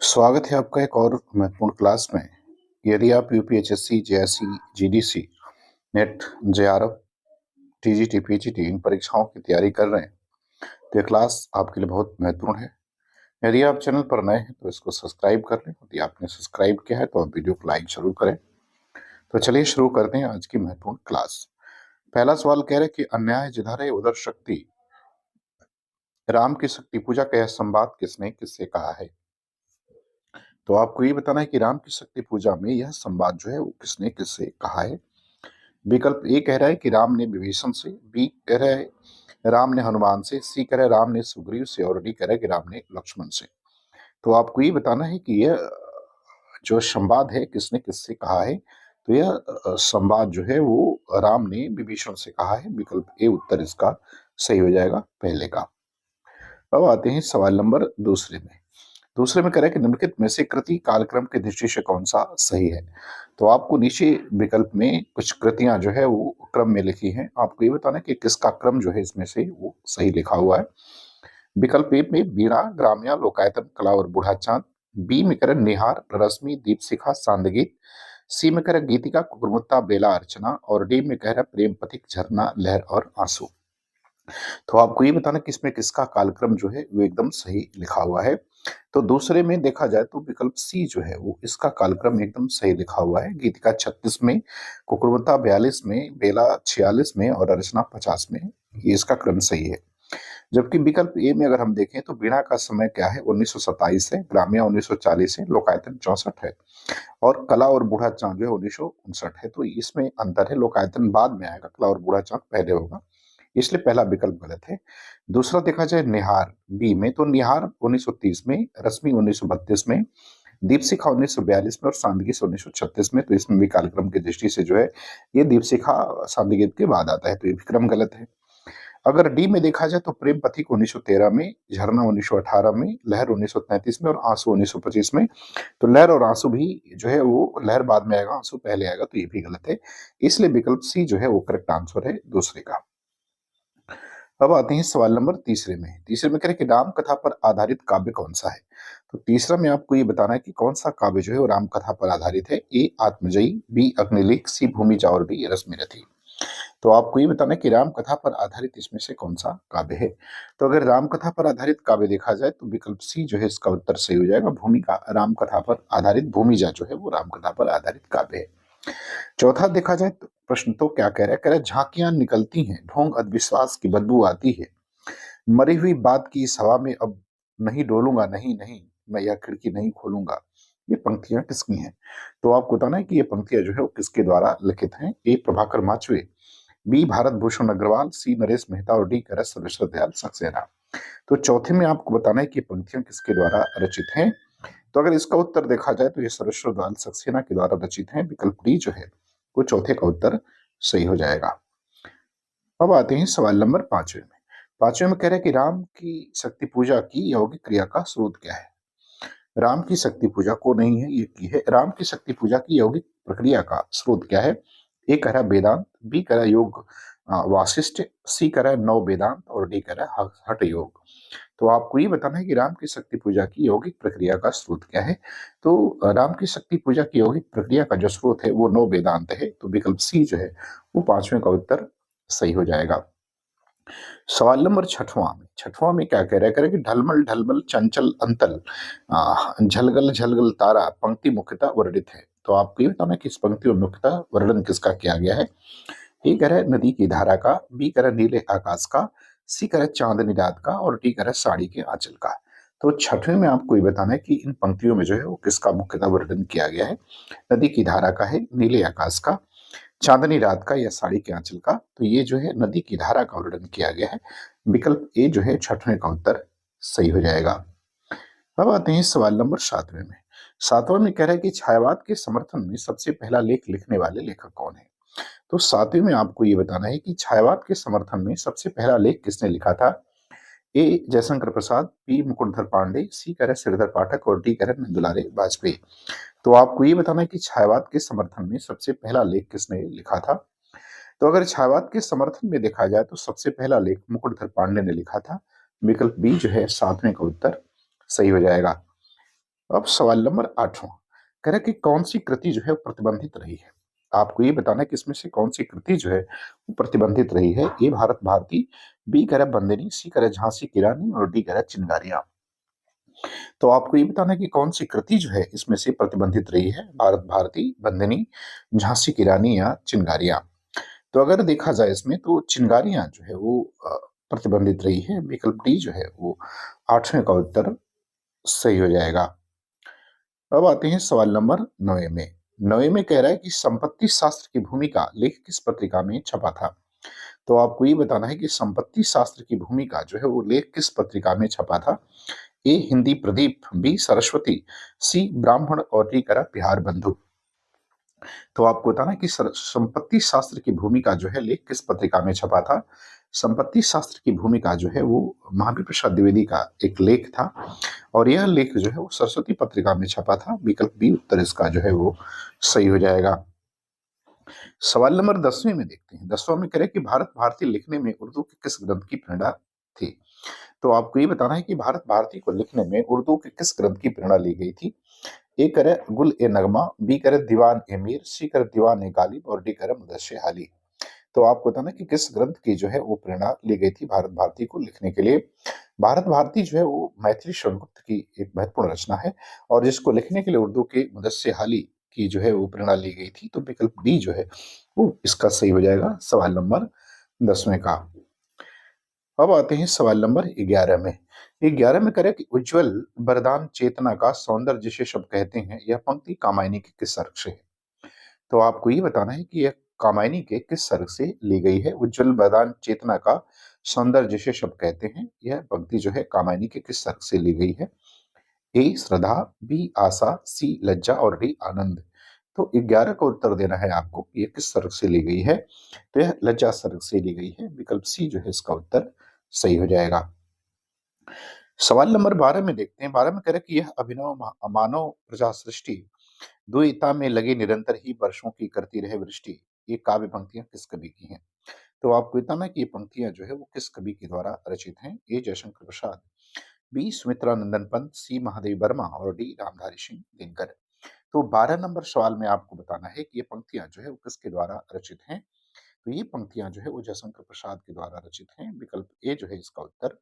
स्वागत है आपका एक और महत्वपूर्ण क्लास में। यदि आप UPHSC, JSC, GDC, NET, JRF, TGT, PGT इन परीक्षाओं की तैयारी कर रहे हैं तो यह क्लास आपके लिए बहुत महत्वपूर्ण है। यदि आप चैनल पर नए हैं तो इसको सब्सक्राइब कर लें। यदि आपने सब्सक्राइब किया है तो आप वीडियो को लाइक जरूर करें। तो चलिए शुरू करते हैं आज की महत्वपूर्ण क्लास। पहला सवाल कह रहे कि अन्याय जिधर है उधर शक्ति, राम की शक्ति पूजा का यह संवाद किसने किससे कहा है। तो आपको ये बताना है कि राम की शक्ति पूजा में यह संवाद जो है वो किसने किससे कहा है। विकल्प ए कह रहा है कि राम ने विभीषण से, बी कह रहा है राम ने हनुमान से, सी कह रहा है राम ने सुग्रीव से और डी कह रहा है कि राम ने लक्ष्मण से। तो आपको ये बताना है कि यह जो संवाद है किसने किससे कहा है। तो यह संवाद जो है वो राम ने विभीषण से कहा है। विकल्प ए उत्तर इसका सही हो जाएगा पहले का। अब आते हैं सवाल नंबर दूसरे में। दूसरे में कह रहा है कि निम्नलिखित में से कृति कालक्रम की दृष्टि से कौन सा सही है। तो आपको नीचे विकल्प में कुछ कृतियां जो है वो क्रम में लिखी हैं। आपको ये बताना है कि किसका क्रम जो है इसमें से वो सही लिखा हुआ है। विकल्प ए में बीड़ा, ग्राम्या, लोकायतन, कला और बूढ़ा चांद। बी में करें निहार, रश्मि, दीपशिखा, सांदगीत। सी में करें गीतिका, कुकुरमुत्ता, बेला, अर्चना और डी में कह रहा प्रेम पथिक, झरना, लहर और आंसू। तो आपको ये बताना कि इसमें किसका कालक्रम जो है वो एकदम सही लिखा हुआ है। तो दूसरे में देखा जाए तो विकल्प सी जो है वो इसका कालक्रम एकदम सही लिखा हुआ है। गीतिका 36 में, कुकुरमुत्ता 42 में, बेला 46 में और अर्चना 50 में, ये इसका क्रम सही है। जबकि विकल्प ए में अगर हम देखें तो बीड़ा का समय क्या है 1927 है, ग्राम्या 1940 है, लोकायतन 64 है और कला और बूढ़ा चांद जो है 1959 है। तो इसमें अंतर है, लोकायतन बाद में आएगा, कला और बूढ़ा चांद पहले होगा, इसलिए पहला विकल्प गलत है। दूसरा देखा जाए निहार बी में, तो निहार 1930 में, रश्मि 1932 में, दीपशिखा 1942 में और सांदगीत 1936 में। तो इसमें भी कालक्रम की दृष्टि से जो है ये दीपशिखा सांदगीत के बाद आता है, तो ये भी क्रम गलत है। अगर डी में देखा जाए तो प्रेम पथिक 1913 में, झरना 1918 में, लहर 1933 में और आंसू 1925 में। तो लहर और आंसू भी जो है वो, लहर बाद में आएगा, आंसू पहले आएगा, तो ये भी गलत है। इसलिए विकल्प सी जो है वो करेक्ट आंसर है दूसरे का। अब आते हैं सवाल नंबर तीसरे में। तीसरे में कह रहे कि राम कथा पर आधारित काव्य कौन सा है। तो तीसरा में आपको ये बताना है कि कौन सा काव्य जो है वो राम कथा पर आधारित है। ए आत्मजयी, बी अग्निलेख, सी भूमिजा और डी रश्मिरथी। तो आपको ये बताना है कि राम कथा पर आधारित इसमें से कौन सा काव्य है। तो अगर राम कथा पर आधारित काव्य देखा जाए तो विकल्प सी जो है इसका उत्तर सही हो जाएगा। भूमिका, राम कथा पर आधारित भूमिजा जो है वो राम कथा पर आधारित काव्य है। चौथा देखा जाए तो प्रश्न तो क्या कह रहा है, कह रहा है झांकियां निकलती हैं, ढोंग अंधविश्वास की बदबू आती है, मरी हुई बात की इस हवा में अब नहीं डोलूंगा, नहीं नहीं मैं यह खिड़की नहीं खोलूंगा। ये पंक्तियां किसकी हैं। तो आपको बताना है कि ये पंक्तियां जो है वो किसके द्वारा लिखित हैं। ए प्रभाकर माचवे, बी भारत भूषण अग्रवाल, सी नरेश मेहता और डी कर सर्वेश्वर दयाल सक्सेना। तो चौथे में आपको बताना है कि ये पंक्तियां किसके द्वारा रचित हैं। तो अगर इसका उत्तर देखा जाए तो ये सर्वेश्वर दयाल सक्सेना के द्वारा रचित हैं। विकल्प डी जो है वो चौथे का उत्तर सही हो जाएगा। अब आते हैं सवाल नंबर पांचवे में। पांचवे में कह रहे हैं कि राम की शक्ति पूजा की यौगिक क्रिया का स्रोत क्या है। राम की शक्ति पूजा को नहीं है, ये की है। राम की शक्ति पूजा की यौगिक प्रक्रिया का स्रोत क्या है। ए कह रहा है वेदांत, बी कह रहा है योग वासिष्ठ, सी कह रहा है नव वेदांत और डी कह रहा है हठ योग। तो आपको ये बताना है कि राम की शक्ति पूजा की यौगिक प्रक्रिया का स्रोत क्या है। तो राम की शक्ति पूजा की यौगिक प्रक्रिया का जो स्रोत है वो नव वेदांत है। तो विकल्प सी जो है वो पांचवें का उत्तर सही हो जाएगा। सवाल नंबर छठवां में क्या कह रहा है, कह रहा है कि ढलमल ढलमल चंचल अंतल झलगल झलगल तारा पंक्ति मुख्यतः वर्णित है। तो आपको ये बताना है कि इस पंक्ति में मुख्यतः वर्णन किसका किया गया है। ए कह रहा है नदी की धारा का, बी कह रहा है नीले आकाश का, सी कह रहा है चांदनी रात का और डी कह रहा है साड़ी के आंचल का। तो छठवें में आपको ये बताना है कि इन पंक्तियों में जो है वो किसका मुख्यतः वर्णन किया गया है। नदी की धारा का है, नीले आकाश का, चांदनी रात का या साड़ी के आंचल का। तो ये जो है नदी की धारा का वर्णन किया गया है। विकल्प ए जो है छठवें का उत्तर सही हो जाएगा। अब आते हैं सवाल नंबर सातवें में। सातवें में कह रहा है कि छायावाद के समर्थन में सबसे पहला लेख लिखने वाले लेखक कौन है। तो सातवें में आपको ये बताना है कि छायावाद के समर्थन में सबसे पहला लेख किसने लिखा था। ए जयशंकर प्रसाद, बी मुकुटधर पांडे, सी कह रहे श्रीधर पाठक और डी कह रहे नंदुलारे वाजपेयी। तो आपको ये बताना है कि छायावाद के समर्थन में सबसे पहला लेख किसने लिखा था। तो अगर छायावाद के समर्थन में देखा जाए तो सबसे पहला लेख मुकुटधर पांडे ने लिखा था। विकल्प बी जो है सातवें का उत्तर सही हो जाएगा। अब सवाल नंबर 8वां कह रहा है कि कौन सी कृति जो है वो प्रतिबंधित रही है। आपको ये बताना है कि इसमें से कौन सी कृति जो है वो प्रतिबंधित रही है। ए भारत भारती, बी कह रहा है बंदिनी, सी कह रहा है झांसी की रानी और डी कह रहा है चिंगारियां। तो आपको ये बताना है कि कौन सी कृति जो है इसमें से प्रतिबंधित रही है, भारत भारती, बंदिनी, झांसी की रानी या चिंगारियां। तो अगर देखा जाए इसमें तो चिंगारियां जो है वो प्रतिबंधित रही है। विकल्प डी जो है वो 8वें का उत्तर सही हो जाएगा। अब आते हैं सवाल नंबर 9 में। 9 में कह रहा है कि संपत्ति शास्त्र की भूमिका लेख किस पत्रिका में छपा था। तो आपको ये बताना है कि संपत्ति शास्त्र की भूमिका जो है वो लेख किस पत्रिका में छपा था। ए हिंदी प्रदीप, बी सरस्वती, सी ब्राह्मण और डी करा बिहार बंधु। तो आपको बताना है कि संपत्ति शास्त्र की भूमिका जो है लेख किस पत्रिका में छपा था। संपत्ति शास्त्र की भूमिका जो है वो महावीर प्रसाद द्विवेदी का एक लेख था और यह लेख जो है वो सरस्वती पत्रिका में छपा था। विकल्प बी उत्तर इसका जो है वो सही हो जाएगा। सवाल नंबर 10वें में देखते हैं। 10वां में करें कि भारत भारती लिखने में उर्दू के किस ग्रंथ की प्रेरणा थी। तो आपको ये बताना है कि भारत भारती को लिखने में उर्दू के किस ग्रंथ की प्रेरणा ली गई थी। ए करे गुल ए नगमा, बी करे दीवान ए मीर, सी करे दीवान ए गालिब और डी करे मुदस्से हाली। तो आपको बताना कि किस ग्रंथ की जो है वो प्रेरणा ली गई थी भारत भारती को लिखने के लिए। भारत भारती जो है वो मैथिली शरणगुप्त की एक महत्वपूर्ण रचना है और जिसको लिखने के लिए उर्दू के मुदस्से हाली की जो है वो प्रेरणा ली गई थी। तो विकल्प डी जो है वो इसका सही हो जाएगा सवाल नंबर 10वें का। अब आते हैं सवाल नंबर 11 में। 11 में करें कि उज्जवल वरदान चेतना का सौंदर्य जिसे शब्द कहते हैं, यह पंक्ति कामायनी के किस सर्ग से है। तो आपको ये बताना है कि यह कामायनी के किस सर्ग से ली गई है। उज्जवल वरदान चेतना का सौंदर्य जिसे शब्द कहते हैं, यह पंक्ति जो है कामायनी के किस सर्ग से ली गई है। ए श्रद्धा, बी आशा, सी लज्जा और डी आनंद। तो 11 का उत्तर देना है आपको, ये किस सर्ग से ली गई है। तो यह लज्जा सर्ग से ली गई है। विकल्प सी जो है इसका उत्तर सही हो जाएगा। सवाल नंबर 12 में देखते हैं। 12 में कह रहा है कि यह अभिनव मानव प्रजा सृष्टि दुईता में लगे निरंतर ही वर्षों की करती रहे वृष्टि। ये काव्य पंक्तियां किस कवि की हैं। तो आपको बताना है कि ये पंक्तियां जो है वो किस कवि के द्वारा रचित हैं। ए जयशंकर प्रसाद, बी सुमित्रा नंदन पंत, सी महादेव वर्मा और डी रामधारी सिंह दिनकर। तो 12 नंबर सवाल में आपको बताना है कि ये पंक्तियां जो है वो किसके द्वारा रचित हैं। तो ये पंक्तियां जो है वो जयशंकर प्रसाद के द्वारा रचित हैं। विकल्प ए जो है इसका उत्तर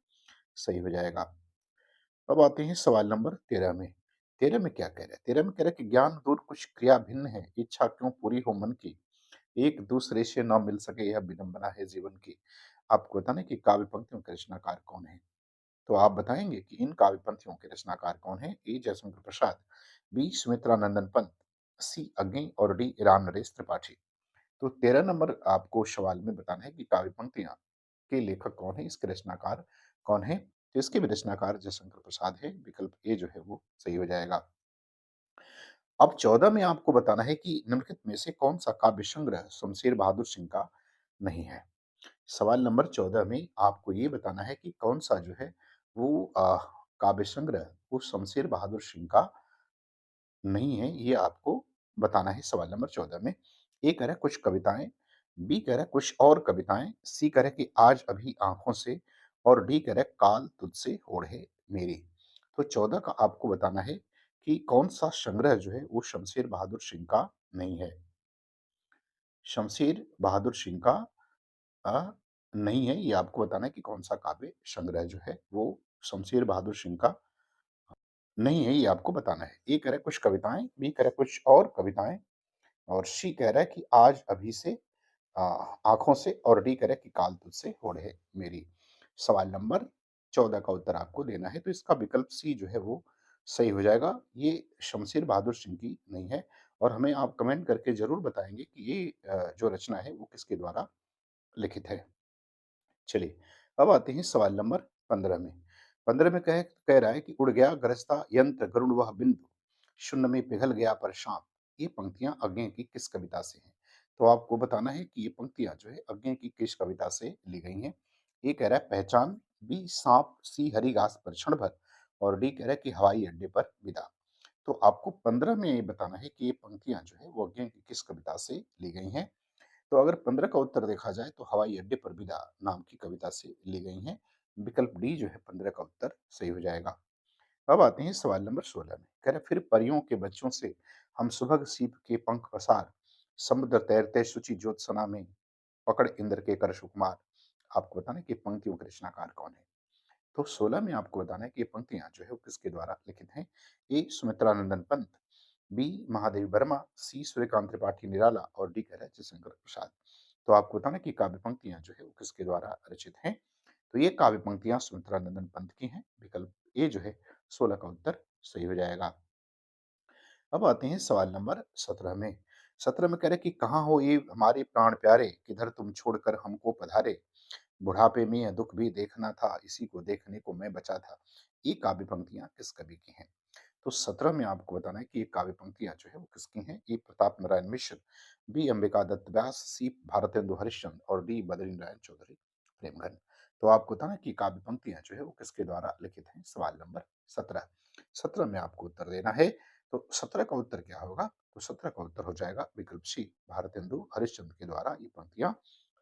सही हो जाएगा। अब आते हैं सवाल नंबर 13 में। 13 में क्या कह रहा है। 13 में कह रहा है कि ज्ञान दूर कुछ क्रिया भिन्न है, इच्छा क्यों पूरी हो मन की, एक दूसरे से न मिल सके यह विडंबना है जीवन की। आपको बताना है कि काव्य पंक्तियों के रचनाकार कौन है। तो आप बताएंगे कि इन काव्य पंक्तियों के रचनाकार कौन है। ए जयशंकर प्रसाद, बी सुमित्रा नंदन पंत, सी अग्नि और डी राम नरेश त्रिपाठी। तो 13 नंबर आपको सवाल में बताना है कि काव्य पंक्तियां के लेखक कौन है, इसके रचनाकार कौन है। तो इसके भी रचनाकार जयशंकर प्रसाद है। विकल्प ए जो है वो सही हो जाएगा। अब 14 में आपको बताना है कि निम्नलिखित में से कौन सा काव्य संग्रह शमशेर बहादुर सिंह का नहीं है। सवाल नंबर 14 में आपको ये बताना है कि कौन सा जो है वो काव्य संग्रह वो शमशेर बहादुर सिंह का नहीं है, ये आपको बताना है सवाल नंबर 14 में। ए कह रहा है कुछ कविताएं, बी कह रहा है कुछ और कविताएं, सी कह रहा है कि आज अभी आंखों से और डी कह रहा है काल तुझसे ओढ़े मेरी। तो 14 का आपको बताना है कि कौन सा संग्रह जो है वो शमशेर बहादुर सिंह का नहीं है। शमशेर बहादुर सिंह का नहीं है, ये आपको बताना है कि कौन सा काव्य संग्रह जो है वो शमशेर बहादुर सिंह का नहीं है, ये आपको बताना है। ए कह रहा है कुछ कविताएं, बी कह रहा है कुछ और कविताएं और सी कह रहा है कि आज अभी से आ, आंखों से और डी कह रहा है कि काल तुझसे ओढ़े मेरी। सवाल नंबर 14 का उत्तर आपको देना है। तो इसका विकल्प सी जो है वो सही हो जाएगा। ये शमशेर बहादुर सिंह की नहीं है और हमें आप कमेंट करके जरूर बताएंगे कि ये जो रचना है वो किसके द्वारा लिखित है। चलिए, अब आते हैं सवाल नंबर 15 में। 15 में कह रहा है कि उड़ गया गरजता यंत्र गरुड़ वह बिंदु, शून्य में पिघल गया पर शाम। ये पंक्तियां अज्ञे की किस कविता से हैं। तो आपको बताना है कि ये पंक्तियां जो है अज्ञे की किस कविता से ली गई हैं। ए कह रहा है पहचान, बी सांप, सी हरी घास पर क्षण भर और डी कह रहा है कि हवाई अड्डे पर विदा। तो आपको 15 में ये बताना है कि ये पंक्तियां जो है वो अज्ञे की किस कविता से ली गई हैं। तो अगर 15 का उत्तर देखा जाए तो हवाई अड्डे पर विदा नाम की कविता से ली गई हैं। विकल्प डी जो है 15 का उत्तर सही हो जाएगा। अब आते हैं सवाल नंबर 16 में। कह रहे फिर परियों के बच्चों से हम सुभग सीप के पंख पसार, समुद्र तैरते शुचि ज्योत्सना में, पकड़ इंद्र के कर सुकुमार। आपको बताना है कि पंक्तियों के रचनाकार कौन है। तो 16 में आपको बताना है कि ये पंक्तियां जो है वो किसके द्वारा लिखित हैं। ए सुमित्रानंदन पंत, बी महादेवी वर्मा, सी सूर्यकांत त्रिपाठी निराला और डी कह रहा है जयशंकर प्रसाद। तो आपको बताना है कि काव्य पंक्तियां जो है वो किसके द्वारा रचित हैं। तो ये काव्य पंक्तियां सुमित्रानंदन पंत की हैं। विकल्प ए जो है 16 का उत्तर सही हो जाएगा। अब आते हैं सवाल नंबर 17 में। 17 में कह रहे कि कहाँ हो ये हमारे प्राण प्यारे, किधर तुम छोड़कर हमको पधारे, बुढ़ापे में यह दुख भी देखना था, इसी को देखने को मैं बचा था। ये काव्य पंक्तियां किस कवि की हैं। तो 17 में आपको बताना है कि ये काव्य पंक्तियां जो है वो किसकी हैं। ए प्रताप नारायण मिश्र, बी अंबिका दत्त व्यास, सी भारतेंदु हरिश्चंद्र और डी बद्री नारायण चौधरी प्रेमघन। तो आपको बताना है कि काव्य पंक्तियां जो है वो किसके द्वारा लिखित हैं। सवाल नंबर 17। 17 में आपको उत्तर देना है। तो 17 का उत्तर क्या होगा। तो 17 का उत्तर हो जाएगा विकल्प सी, भारतेंदु हरिश्चंद्र के द्वारा ये पंक्तियां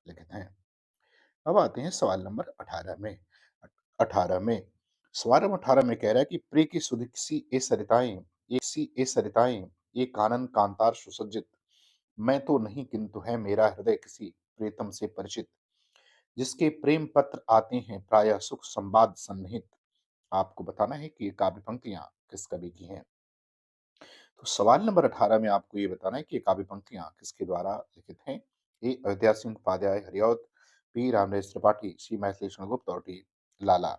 लिखित हैं। अब आते हैं सवाल नंबर 18 में। 18 में, सवाल नंबर 18 में कह रहा है कि प्रिय की सुधिक सी ए सरिताएं, ये कानन कांतार सुसज्जित, मैं तो नहीं किंतु है मेरा हृदय किसी प्रीतम से परिचित, जिसके प्रेम पत्र आते हैं प्रायः सुख संवाद सन्निहित। आपको बताना है कि ये काव्य पंक्तियां किस कवि की हैं। तो सवाल नंबर 18 में आपको ये बताना है कि ये काव्य पंक्तियां किसके द्वारा लिखित हैं। ए अयोध्या सिंह उपाध्याय हरिऔध, बी रामराज त्रिपाठी, सी मैथिली गुप्त और डी लाला।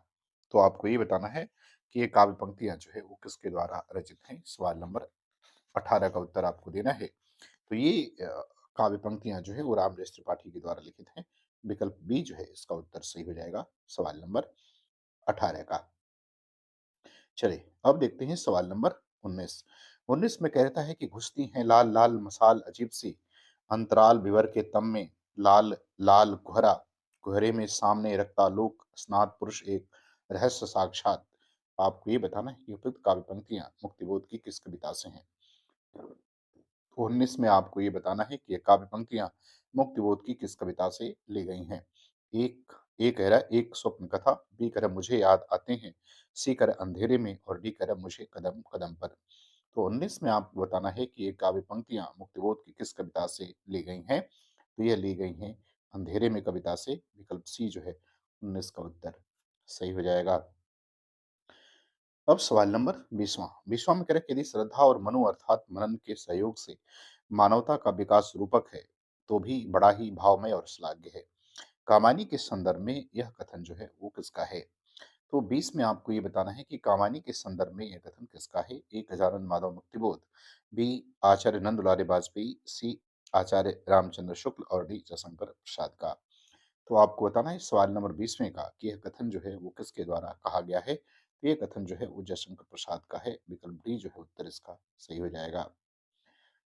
तो आपको ये बताना है कि ये काव्य पंक्तियां जो है वो किसके द्वारा रचित हैं। सवाल नंबर 18 का उत्तर आपको देना है। तो ये काव्य पंक्तियां जो है वो रामराज त्रिपाठी के द्वारा लिखित हैं। विकल्प बी जो है इसका उत्तर सही हो जाएगा सवाल नंबर 18 का। चलिए अब देखते हैं सवाल नंबर 19। 19 में कहता है कि घुसती हैं लाल लाल मसाल अजीब सी, अंतराल विवर के तम में, लाल लाल कुहरा, कुहरे में सामने रखता लोक, स्नात पुरुष एक, रहस्य साक्षात। आपको ये बताना है कि उपयुक्त काव्य पंक्तियां मुक्तिबोध की किस कविता से हैं। 19 में आपको ये बताना है कि ये काव्य पंक्तियां मुक्तिबोध की किस कविता से ली गई हैं। एक ए कह रहा है एक स्वप्न कथा, बी कह रहा है मुझे याद आते हैं, सी कह रहा है अंधेरे में और डी कह रहा है मुझे कदम कदम पर। तो 19 में आपको बताना है कि ये काव्य पंक्तियां मुक्तिबोध की किस कविता से ली गई हैं। तो ये ली गई हैं अंधेरे में कविता से। विकल्प सी जो है 19 का उत्तर सही हो जाएगा। अब सवाल नंबर 20वां। 20वां में कह रहा है कि यदि श्रद्धा और मनु अर्थात मनन के सहयोग से मानवता का विकास रूपक है, तो भी बड़ा ही भावमय और श्लाघ्य है। कामानी के संदर्भ में यह कथन जो है वो किसका है। तो 20 में आपको ये बताना है कि कामानी के संदर्भ में यह कथन किसका है। ए गजानन माधव मुक्तिबोध, बी आचार्य नंदुलारे वाजपेयी, सी आचार्य रामचंद्र शुक्ल और डी जयशंकर प्रसाद का। तो आपको बताना है सवाल नंबर 20वें का कि यह कथन जो है वो किसके द्वारा कहा गया है। तो ये कथन जो है वो जयशंकर प्रसाद का है। विकल्प डी जो है उत्तर इसका सही हो जाएगा।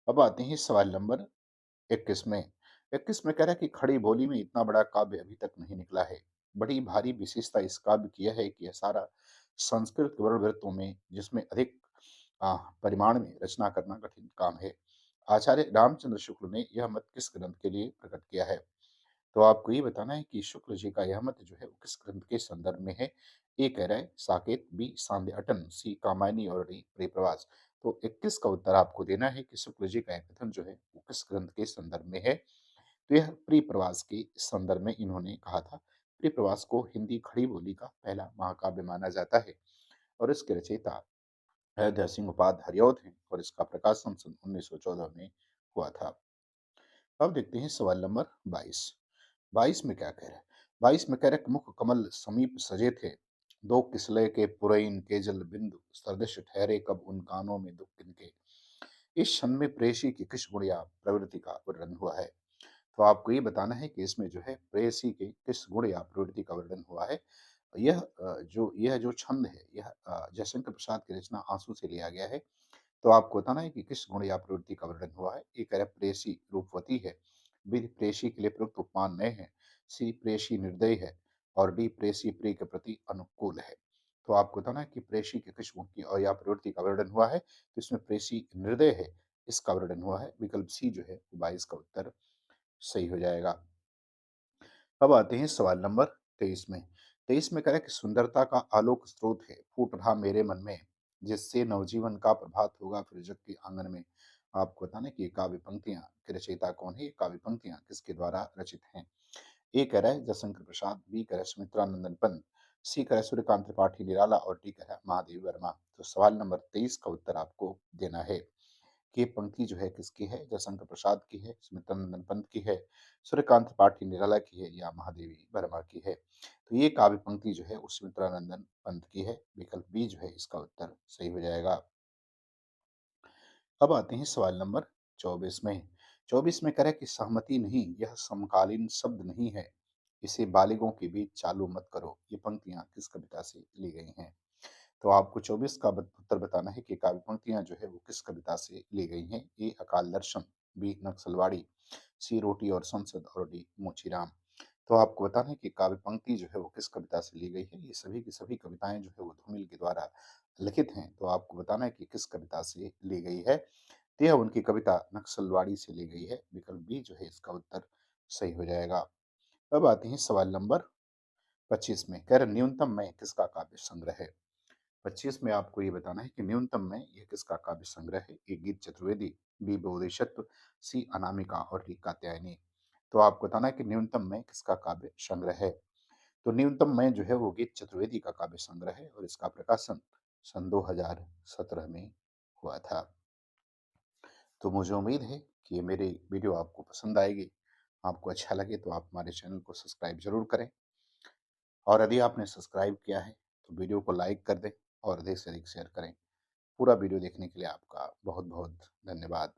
अब आते हैं सवाल नंबर 21 में। 21 में कह रहा है कि खड़ी बोली में इतना बड़ा काव्य अभी तक नहीं निकला है। बड़ी भारी विशेषता इस काव्य की यह है कि यह सारा संस्कृत वर्णवृत्तों में जिसमें अधिक परिमाण में रचना करना कठिन काम है। आचार्य रामचंद्र शुक्ल ने यह मत किस ग्रंथ के लिए प्रकट किया है। तो आपको ये बताना है कि शुक्ल जी का यह मत जो है वो किस ग्रंथ के संदर्भ में है। ए कह रहा है साकेत, बी सांध्य अटन, सी कामायनी और डी परिप्रवास। तो 21 का उत्तर आपको देना है कि शुक्ल जी का यह कथन जो है वो किस ग्रंथ के संदर्भ में है। तो यह परिप्रवास के संदर्भ में इन्होंने कहा था। परिप्रवास को हिंदी खड़ी बोली का पहला महाकाव्य माना जाता है और इसके रचयिता अयोध्या सिंह उपाध्याय हरिऔध हैं और इसका प्रकाशन सन 1914 में हुआ था। अब देखते हैं सवाल नंबर 22। 22 में क्या कह रहा है। 22 में कह रहा है कि मुख कमल समीप सजे थे, दो किसलय के पुरैन के जल बिंदु, सदृश ठहरे कब उन कानों में दुख किनके, इस क्षण में प्रेयसी की किस गुणिया प्रवृत्ति का वर्णन हुआ है। तो आपको ये बताना है कि इसमें जो है प्रेयसी के किस गुण या प्रवृत्ति का वर्णन हुआ है। यह जो छंद है यह जयशंकर प्रसाद की रचना आंसू से लिया गया है। तो आपको बताना है कि किस गुण या प्रवृत्ति का वर्णन हुआ है। एक है प्रेयसी रूपवती है, बी प्रेयसी के लिए प्रयुक्त उपमान नए हैं, सी प्रेयसी निर्दयी है और डी प्रेयसी प्रिय के प्रति अनुकूल है। तो आपको बताना है कि प्रेयसी के किस गुण की और या प्रवृत्ति का वर्णन हुआ है। तो इसमें प्रेयसी निर्दय है, इसका वर्णन हुआ है। विकल्प सी जो है 22 का उत्तर सही हो जाएगा। अब आते हैं सवाल नंबर 23 में। 23 में कह रहा है कि सुंदरता का आलोक स्रोत है, फूट रहा मेरे मन में, जिससे नवजीवन का प्रभात होगा फिर जग के आंगन में। आपको बताना कि ये काव्य पंक्तियां के रचयिता कौन है, ये काव्य पंक्तियां किसके द्वारा रचित हैं। ए कह रहा है जयशंकर प्रसाद, बी कह रहा है सुमित्रा नंदन पंत, सी कह रहा है सूर्यकांत त्रिपाठी निराला और डी कह रहा है महादेवी वर्मा। तो सवाल नंबर 23 का उत्तर आपको देना है कि ये पंक्ति जो है किसकी है, जयशंकर प्रसाद की है, सुमित्रा नंदन पंत की है, सूर्यकांत त्रिपाठी निराला की है या महादेवी वर्मा की है। तो ये काव्य पंक्ति जो है वो सुमित्रा नंदन पंत की है। विकल्प बी जो है इसका उत्तर सही हो जाएगा। अब आते हैं सवाल नंबर 24 में। 24 में कह रहा है कि सहमति नहीं, यह समकालीन शब्द नहीं है, इसे बालिगों के बीच चालू मत करो। ये पंक्तियां किस कविता से ली गई हैं। तो आपको 24 का उत्तर बताना है कि काव्य पंक्तियां जो है वो किस कविता से ली गई हैं। ए अकाल दर्शन, बी नक्सलवाड़ी, सी रोटी और संसद और डी मोचीराम। तो आपको बताना है कि काव्य पंक्ति जो है वो किस कविता से ली गई है। ये सभी की सभी कविताएं जो है वो धूमिल के द्वारा लिखित हैं। तो आपको बताना है कि किस कविता से ली गई है। तो यह उनकी कविता नक्सलवाड़ी से ली गई है। विकल्प बी जो है इसका उत्तर सही हो जाएगा। अब आते हैं सवाल नंबर 25 में। कह रहे न्यूनतम में किसका काव्य संग्रह है। 25 में आपको ये बताना है कि न्यूनतम में यह किसका काव्य संग्रह है। ए गीत चतुर्वेदी, बी बोधिसत्व, सी अनामिका और डी कात्यायनी। तो आपको बताना है कि न्यूनतम में किसका काव्य संग्रह है। तो न्यूनतम में जो है वो गीत चतुर्वेदी का काव्य संग्रह है और इसका प्रकाशन सन 2017 में हुआ था। तो मुझे उम्मीद है कि ये मेरी वीडियो आपको पसंद आएगी। आपको अच्छा लगे तो आप हमारे चैनल को सब्सक्राइब जरूर करें और यदि आपने सब्सक्राइब किया है तो वीडियो को लाइक कर दें और अधिक से अधिक शेयर करें। पूरा वीडियो देखने के लिए आपका बहुत बहुत धन्यवाद।